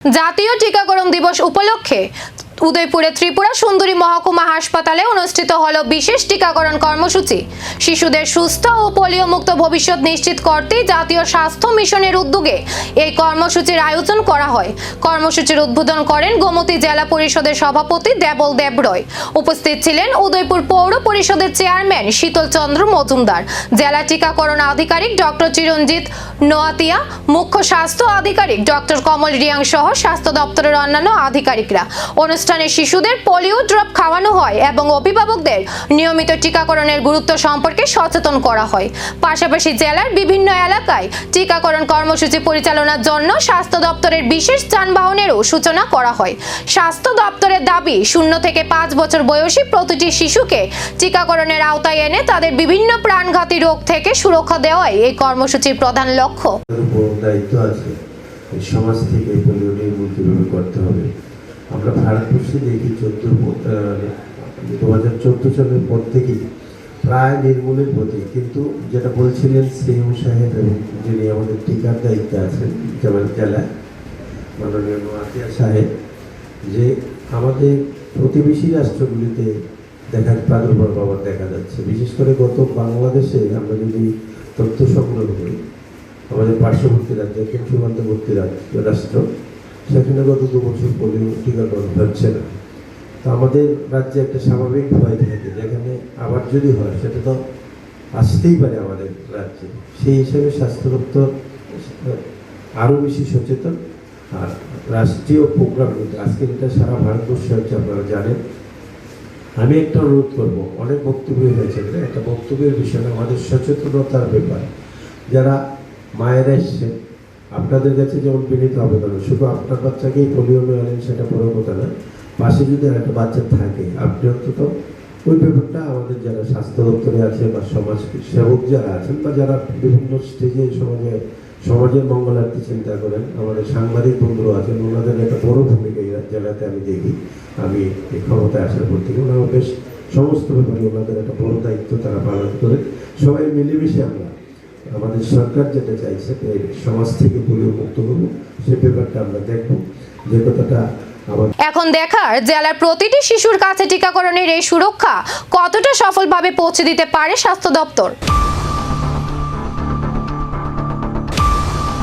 জাতীয় টিকাকরণ দিবস উপলক্ষে উদয়পুরে ত্রিপুরা সুন্দরী মহকুমা হাসপাতালে অনুষ্ঠিত হলো বিশেষ টিকাকরণ কর্মসূচি। শিশুদের সুস্থ ও পোলিও মুক্ত ভবিষ্যৎ নিশ্চিত করতে জাতীয় স্বাস্থ্য মিশনের উদ্যোগে এই কর্মসূচির আয়োজন করা হয়। কর্মসূচির উদ্বোধন করেন গোমতী জেলা পরিষদের সভাপতি দেবল দেবরয়। উপস্থিত ছিলেন উদয়পুর পৌর পরিষদের চেয়ারম্যান শীতল চন্দ্র মজুমদার, জেলা টিকাকরণ আধিকারিক ডক্টর চিরঞ্জিত নোয়াতিয়া, মুখ্য স্বাস্থ্য আধিকারিক ডক্টর কমল রিয়াং সহ স্বাস্থ্য দপ্তরের অন্যান্য আধিকারিকরা। অনুষ্ঠানে শিশুদের পোলিও ড্রপ খাওয়ানো হয় এবং অভিভাবকদের নিয়মিত টিকাকরণের গুরুত্ব সম্পর্কে সচেতন করা হয়। পাশাপাশি জেলার বিভিন্ন এলাকায় টিকাকরণ কর্মসূচি পরিচালনার জন্য স্বাস্থ্য দপ্তরের বিশেষ যানবাহনেরও সূচনা করা হয়। স্বাস্থ্য দপ্তরের দাবি, 0 থেকে 5 বছর বয়সী প্রতিটি শিশুকে টিকাকরণের আওতায় এনে তাদের বিভিন্ন প্রাণঘাতী রোগ থেকে সুরক্ষা দেওয়াই এই কর্মসূচির প্রধান লক্ষ্য। দায়িত্ব আছে সমাজ থেকে পোলিও নির্মূল করতে হবে। আমরা ভারতবর্ষে দেখি 2014 সালের পর থেকেই প্রায় নির্মূলের পথে, কিন্তু যেটা বলছিলেন সিএম সাহেব এবং যিনি আমাদের টিকার দায়িত্বে আছেন যেমন জেলায় মাননীয় নোয়াতিয়া সাহেব, যে আমাদের প্রতিবেশী রাষ্ট্রগুলিতে প্রাদুর্ভাব আবার দেখা যাচ্ছে। বিশেষ করে গত বাংলাদেশে আমরা যদি তথ্য সংগ্রহ করি, আমাদের পার্শ্ববর্তী রাজ্য দক্ষিণ সীমান্তবর্তী রাষ্ট্র, সেখানে গত 2 বছর পোলিও টিকাকরণ হচ্ছে না। তো আমাদের রাজ্যে একটা স্বাভাবিক ভয় থাকে, যেখানে আবার যদি হয় সেটা তো আসতেই পারে আমাদের রাজ্যে। সেই হিসেবে স্বাস্থ্য দপ্তর আরও বেশি সচেতন। আর রাষ্ট্রীয় প্রোগ্রাম আজকে যেটা সারা ভারতবর্ষে হচ্ছে, আপনারা জানেন। আমি একটা অনুরোধ করব, অনেক বক্তব্য হয়েছে, একটা বক্তব্যের বিষয় আমাদের সচেতনতার ব্যাপার। যারা মায়েরা এসছেন আপনাদের কাছে যেমন বিনীত আবেদন, শুধু আপনার বাচ্চাকেই পোলিও নেওয়ালেন সেটা বড় কথা না, পাশে যদি একটা বাচ্চা থাকে আপনি অন্তত ওই ব্যাপারটা আমাদের যারা স্বাস্থ্য দপ্তরে আছে বা সমাজ সেবক যারা আছেন বা যারা বিভিন্ন স্টেজে সমাজের মঙ্গলার্থে চিন্তা করেন, আমাদের সাংবাদিক বন্ধুরা আছেন, ওনাদের একটা বড় ভূমিকা এই জেলাতে আমি দেখি। আমি এই ক্ষমতায় আসার পর থেকে ওনারা বেশ সমস্ত ব্যাপারে ওনাদের একটা বড় দায়িত্ব তারা পালন করে। সবাই মিলেমিশে আমরা আমাদের সরকার যেটা চাইছে সমাজ থেকে পোলিও মুক্ত করবো, সে ব্যাপারটা আমরা দেখবো। যে কথাটা এখন দেখার, জেলার প্রতিটি শিশুর কাছে টিকাকরণের এই সুরক্ষা কতটা সফলভাবে পৌঁছে দিতে পারে স্বাস্থ্য দপ্তর।